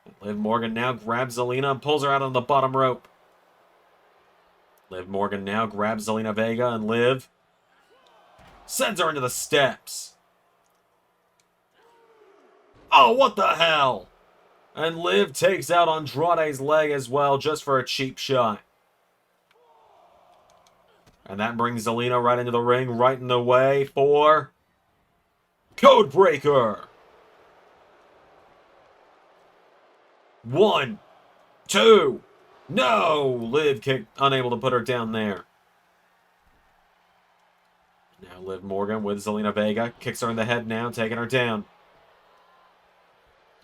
And Liv Morgan now grabs Zelina and pulls her out on the bottom rope. Liv Morgan now grabs Zelina Vega, and Liv sends her into the steps. Oh, what the hell? And Liv takes out Andrade's leg as well, just for a cheap shot. And that brings Zelina right into the ring, right in the way for Codebreaker. 1, 2, no! Liv kicked, unable to put her down there. Now Liv Morgan with Zelina Vega, kicks her in the head now, taking her down.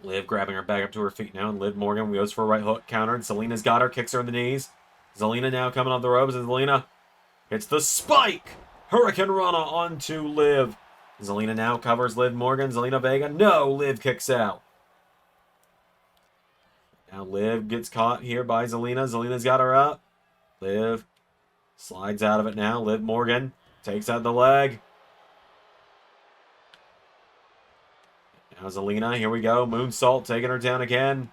Liv grabbing her back up to her feet now, and Liv Morgan goes for a right hook, countered. Zelina's got her, kicks her in the knees. Zelina now coming off the ropes, and Zelina hits the spike! Hurricane Rana onto Liv. Zelina now covers Liv Morgan. Zelina Vega, no! Liv kicks out. Now Liv gets caught here by Zelina. Zelina's got her up. Liv slides out of it now. Liv Morgan takes out the leg. Now Zelina, here we go. Moonsault taking her down again.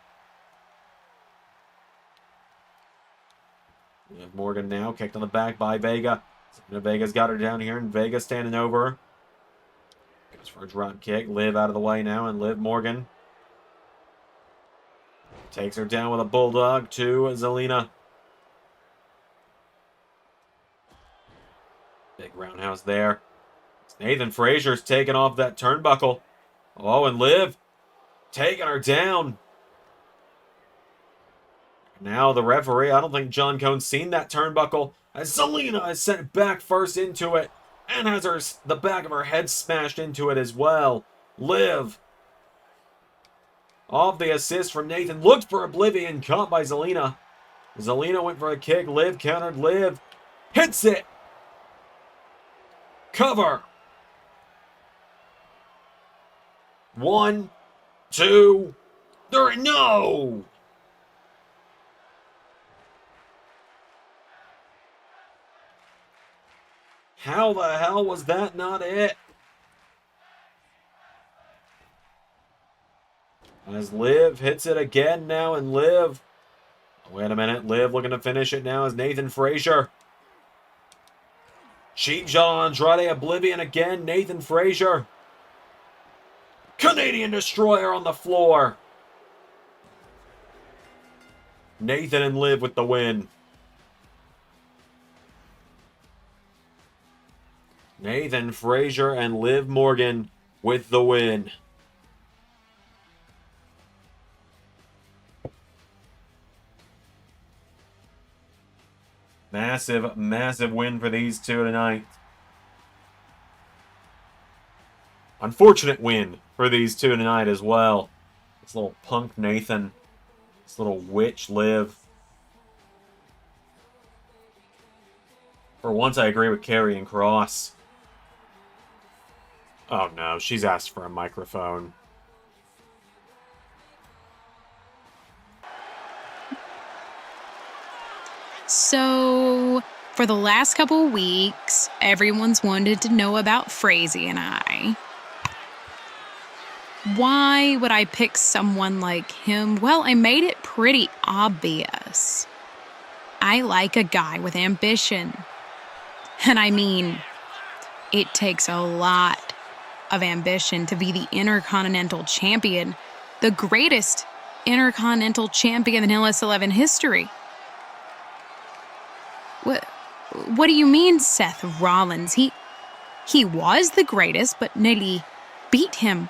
Liv Morgan now kicked on the back by Vega. Zelina Vega's got her down here, and Vega standing over her. Goes for a drop kick. Liv out of the way now, and Liv Morgan takes her down with a bulldog to Zelina. Big roundhouse there. Nathan Frazier's taking off that turnbuckle. Oh, and Liv taking her down. Now the referee, I don't think John Cone's seen that turnbuckle, as Zelina is sent back first into it and has the back of her head smashed into it as well. Liv, off the assist from Nathan, looked for Oblivion, caught by Zelina. Zelina went for a kick. Liv countered. Liv hits it. Cover. 1, 2, 3. No! How the hell was that not it? As Liv hits it again now, and Liv... Wait a minute, Liv looking to finish it now as Nathan Frazer. Cheap John Andrade Oblivion again, Nathan Frazer. Canadian Destroyer on the floor. Nathan and Liv with the win. Nathan Frazer and Liv Morgan with the win. Massive, massive win for these two tonight. Unfortunate win for these two tonight as well. This little punk Nathan. This little witch Liv. For once, I agree with Karrion and Cross. Oh no, she's asked for a microphone. So, for the last couple of weeks, everyone's wanted to know about Frazer and I. Why would I pick someone like him? Well, I made it pretty obvious. I like a guy with ambition. And I mean, it takes a lot of ambition to be the Intercontinental Champion, the greatest Intercontinental Champion in LS11 history. What do you mean, Seth Rollins? He was the greatest, but nearly beat him,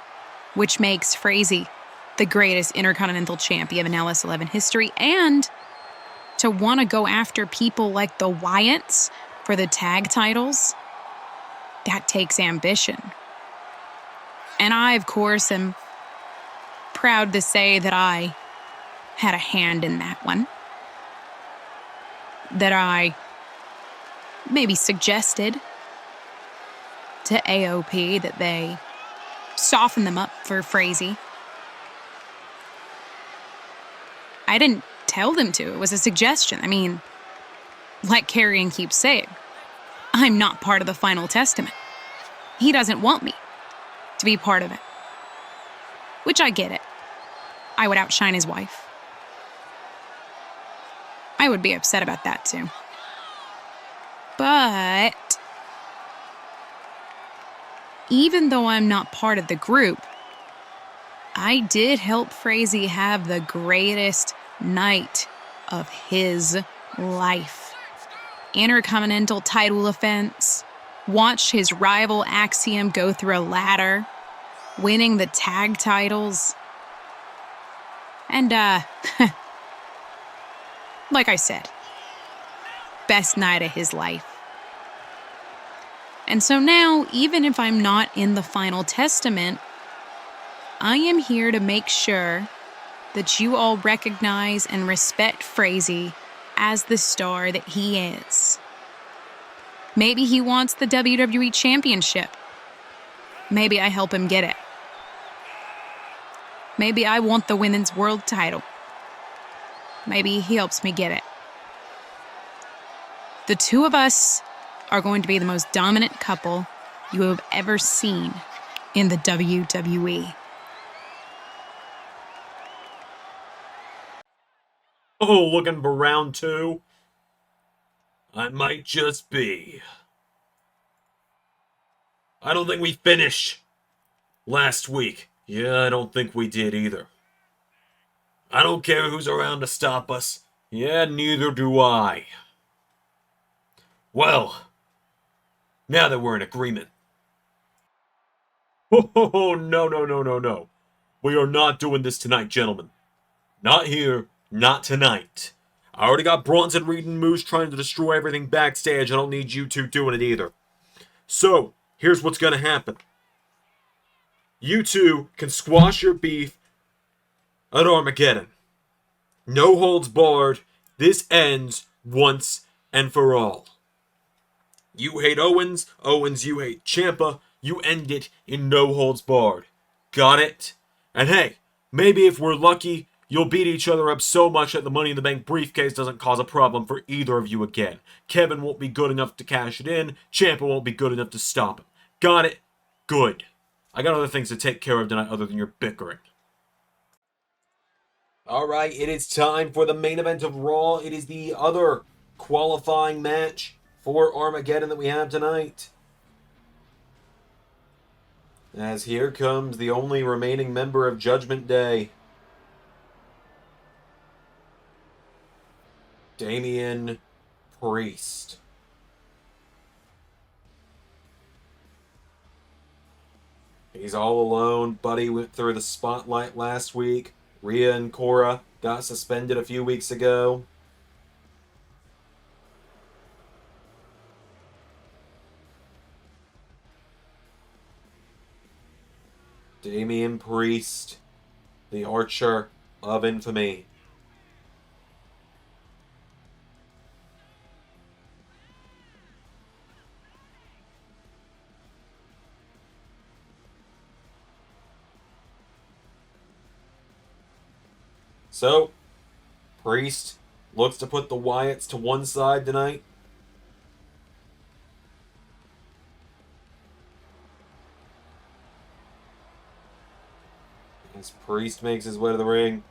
which makes Frazer the greatest Intercontinental Champion in LS11 history. And to want to go after people like the Wyatts for the tag titles, that takes ambition. And I, of course, am proud to say that I had a hand in that one. That I maybe suggested to AOP that they soften them up for Frazer. I didn't tell them to. It was a suggestion. I mean, like Karrion keeps saying, I'm not part of the Final Testament. He doesn't want me to be part of it. Which I get it. I would outshine his wife. I would be upset about that too. But even though I'm not part of the group, I did help Frazer have the greatest night of his life. Intercontinental title defense, watched his rival Axiom go through a ladder, winning the tag titles. And, like I said, best night of his life. And so now, even if I'm not in the Final Testament, I am here to make sure that you all recognize and respect Frazer as the star that he is. Maybe he wants the WWE Championship. Maybe I help him get it. Maybe I want the Women's World Title. Maybe he helps me get it. The two of us are going to be the most dominant couple you have ever seen in the WWE. Oh, looking for round two? I might just be. I don't think we finished last week. Yeah, I don't think we did either. I don't care who's around to stop us. Yeah, neither do I. Well, now that we're in agreement. Oh, no. We are not doing this tonight, gentlemen. Not here, not tonight. I already got Bronson Reed and Moose trying to destroy everything backstage. I don't need you two doing it either. So, here's what's gonna happen. You two can squash your beef at Armageddon. No holds barred. This ends once and for all. You hate Owens. Owens, you hate Ciampa. You end it in no holds barred. Got it? And hey, maybe if we're lucky, You'll beat each other up so much that the Money in the Bank briefcase doesn't cause a problem for either of you again. Kevin won't be good enough to cash it in. Ciampa won't be good enough to stop him. Got it? Good. I got other things to take care of tonight other than your bickering. Alright, it is time for the main event of Raw. It is the other qualifying match for Armageddon that we have tonight. As here comes the only remaining member of Judgment Day. Damian Priest. He's all alone. Buddy went through the spotlight last week. Rhea and Cora got suspended a few weeks ago. Damian Priest, the Archer of Infamy. So, Priest looks to put the Wyatts to one side tonight. As Priest makes his way to the ring.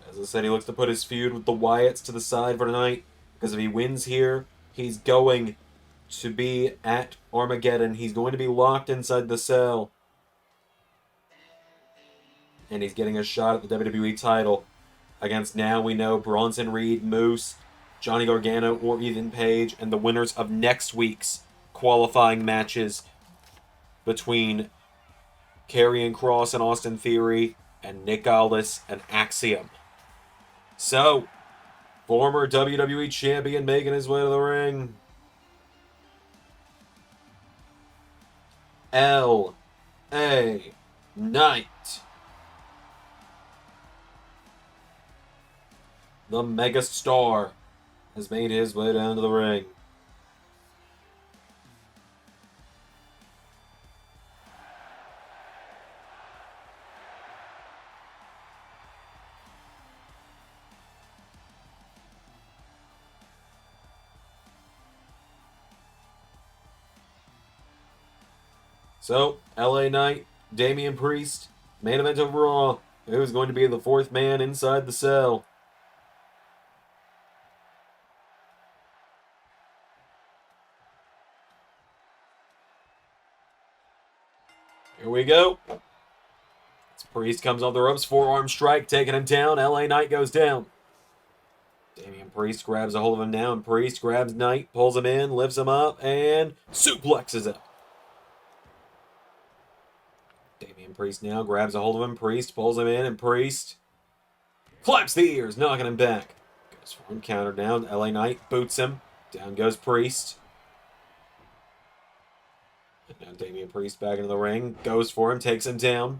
As I said, he looks to put his feud with the Wyatts to the side for tonight. Because if he wins here, he's going to be at Armageddon. He's going to be locked inside the cell. And he's getting a shot at the WWE title against, now we know, Bronson Reed, Moose, Johnny Gargano, or Ethan Page, and the winners of next week's qualifying matches between Karrion Kross and Austin Theory, and Nick Aldis and Axiom. So, former WWE Champion making his way to the ring. L.A. Knight. The megastar has made his way down to the ring. So, LA Knight, Damian Priest, main event of Raw. Who's going to be the fourth man inside the cell? Here we go. As Priest comes off the ropes, forearm strike, taking him down. LA Knight goes down. Damian Priest grabs a hold of him now, and Priest grabs Knight, pulls him in, lifts him up, and suplexes him. Damian Priest now grabs a hold of him. Priest pulls him in, and Priest claps the ears, knocking him back. Goes for him, counter down. LA Knight boots him. Down goes Priest. And now Damian Priest back into the ring. Goes for him, takes him down.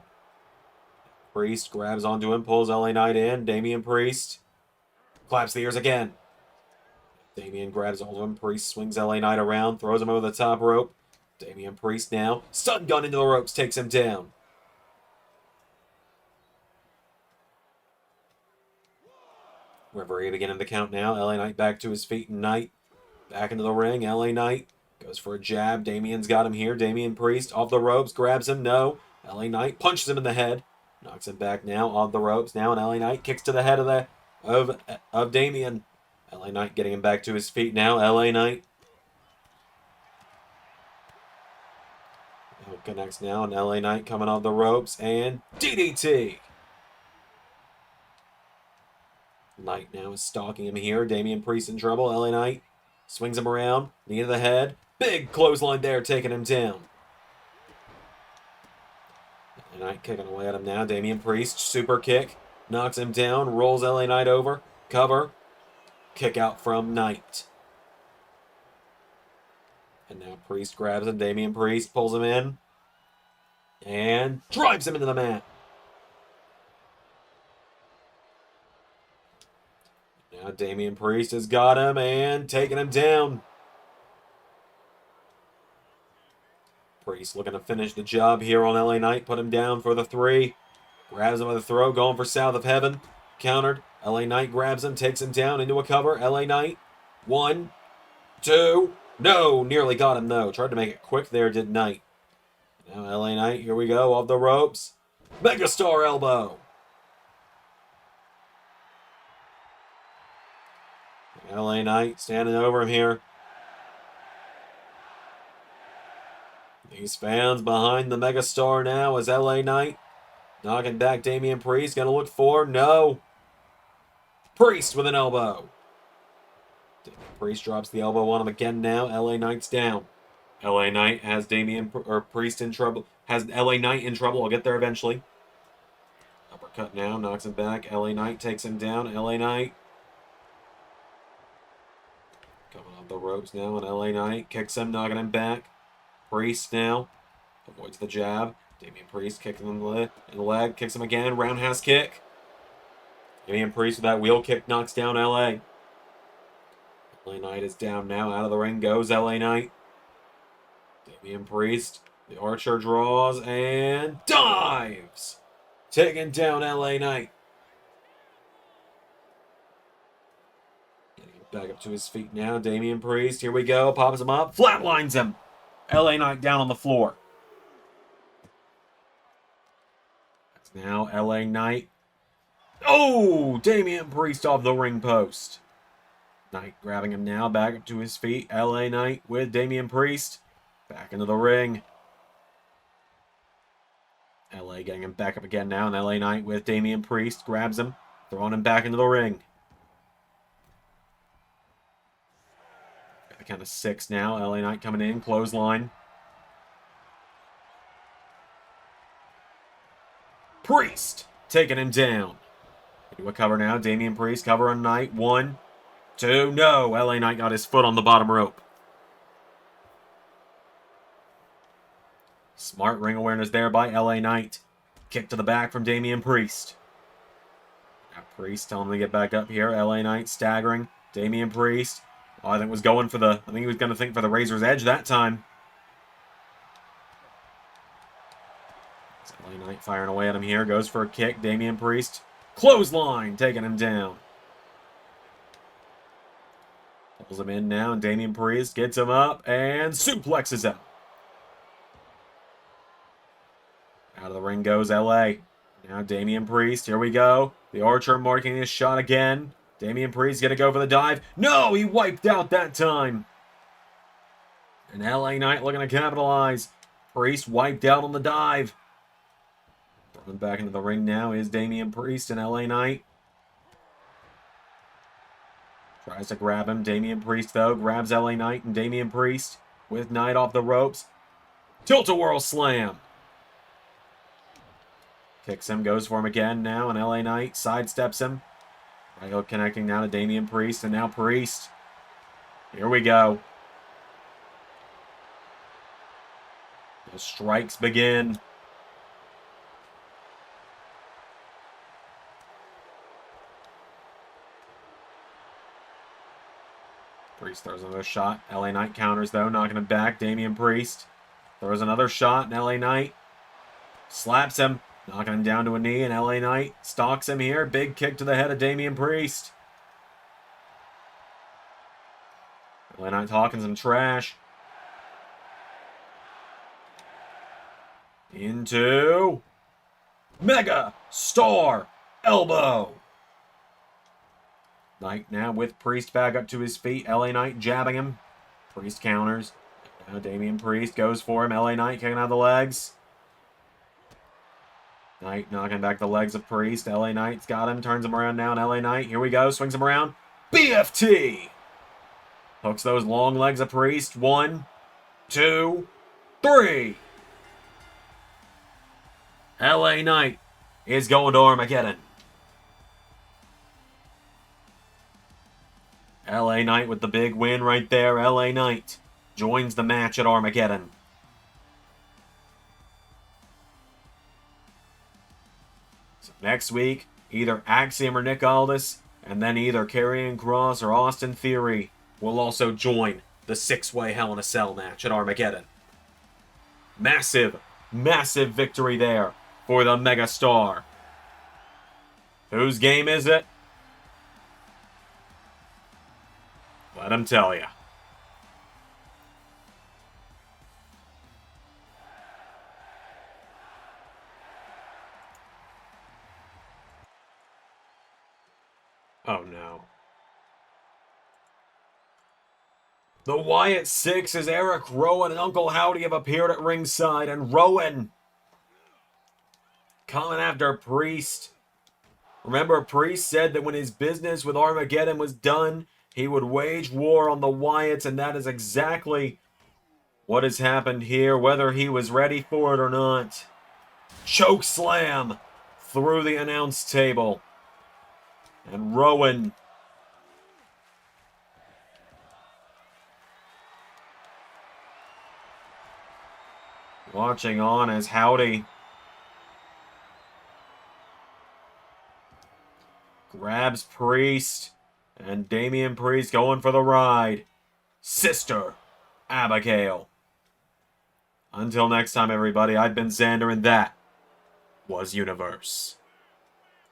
Priest grabs onto him, pulls LA Knight in. Damian Priest claps the ears again. Damian grabs hold of him. Priest swings LA Knight around, throws him over the top rope. Damian Priest now, stun gun into the ropes, takes him down. Referee beginning the count now. LA Knight back to his feet, and Knight back into the ring. LA Knight goes for a jab. Damian's got him here. Damian Priest off the ropes, grabs him. No. LA Knight punches him in the head. Knocks him back now off the ropes. Now, and LA Knight kicks to the head of Damian. LA Knight getting him back to his feet now. LA Knight connects now, and LA Knight coming off the ropes, and DDT. Knight now is stalking him here. Damian Priest in trouble. LA Knight swings him around, knee to the head. Big clothesline there, taking him down. LA Knight kicking away at him now. Damian Priest, super kick, knocks him down, rolls LA Knight over, cover, kick out from Knight. And now Priest grabs him. Damian Priest pulls him in and drives him into the mat. Now Damian Priest has got him and taking him down. Priest looking to finish the job here on LA Knight. Put him down for the 3. Grabs him with a throw, going for South of Heaven. Countered. LA Knight grabs him, takes him down into a cover. LA Knight. 1, 2. No! Nearly got him, though. Tried to make it quick there, did Knight. Now LA Knight, here we go, off the ropes. Megastar elbow. LA Knight standing over him here. These fans behind the Megastar now as LA Knight knocking back Damian Priest. Gonna look for, no. Priest with an elbow. Damian Priest drops the elbow on him again now. LA Knight's down. LA Knight has Priest in trouble. Has LA Knight in trouble. I'll get there eventually. Uppercut now, knocks him back. LA Knight takes him down. LA Knight coming off the ropes now, and LA Knight kicks him, knocking him back. Priest now avoids the jab. Damian Priest kicking him in the leg, kicks him again. Roundhouse kick. Damian Priest with that wheel kick knocks down LA. LA Knight is down now. Out of the ring goes LA Knight. Damian Priest, the Archer draws and dives. Taking down LA Knight. Getting back up to his feet now. Damian Priest, here we go. Pops him up, flatlines him. LA Knight down on the floor. That's now LA Knight. Oh! Damian Priest off the ring post. Knight grabbing him now, back up to his feet. LA Knight with Damian Priest. Back into the ring. LA getting him back up again now, and LA Knight with Damian Priest. Grabs him, throwing him back into the ring. Got the count of 6 now. LA Knight coming in, clothesline. Priest taking him down. Do a cover now. Damian Priest cover on Knight. 1, 2, no. LA Knight got his foot on the bottom rope. Smart ring awareness there by LA Knight. Kick to the back from Damian Priest. Now Priest telling him to get back up here. LA Knight staggering. Damian Priest. Oh, I think was going for the. I think he was going to think for the Razor's Edge that time. LA Knight firing away at him here. Goes for a kick. Damian Priest. Clothesline taking him down. Pulls him in now, and Damian Priest gets him up and suplexes him. Out of the ring goes LA. Now Damian Priest. Here we go. The Archer marking his shot again. Damian Priest going to go for the dive. No, he wiped out that time. And LA Knight looking to capitalize. Priest wiped out on the dive. Throwing back into the ring now is Damian Priest and LA Knight. Tries to grab him. Damian Priest, though, grabs LA Knight and Damian Priest with Knight off the ropes. Tilt-a-whirl slam. Kicks him, goes for him again now, and LA Knight sidesteps him. Right hook connecting now to Damian Priest, and now Priest. Here we go. The strikes begin. Priest throws another shot. LA Knight counters, though, knocking him back. Damian Priest throws another shot, and LA Knight slaps him. Knocking him down to a knee, and LA Knight stalks him here. Big kick to the head of Damian Priest. LA Knight talking some trash. Into Mega Star Elbow. Knight now with Priest back up to his feet. LA Knight jabbing him. Priest counters. Now Damian Priest goes for him. LA Knight kicking out the legs. Knight knocking back the legs of Priest. LA Knight's got him. Turns him around now. And LA Knight, here we go. Swings him around. BFT! Hooks those long legs of Priest. 1, 2, 3. LA Knight is going to Armageddon. LA Knight with the big win right there. LA Knight joins the match at Armageddon. Next week, either Axiom or Nick Aldis, and then either Karrion Kross or Austin Theory will also join the 6-way Hell in a Cell match at Armageddon. Massive, massive victory there for the Megastar. Whose game is it? Let him tell you. Oh no. The Wyatt Six as Eric Rowan and Uncle Howdy have appeared at ringside, and Rowan coming after Priest. Remember, Priest said that when his business with Armageddon was done, he would wage war on the Wyatts, and that is exactly what has happened here, whether he was ready for it or not. Choke slam through the announce table. And Rowan watching on as Howdy grabs Priest, and Damian Priest going for the ride. Sister Abigail. Until next time, everybody, I've been Xander, and that was Universe.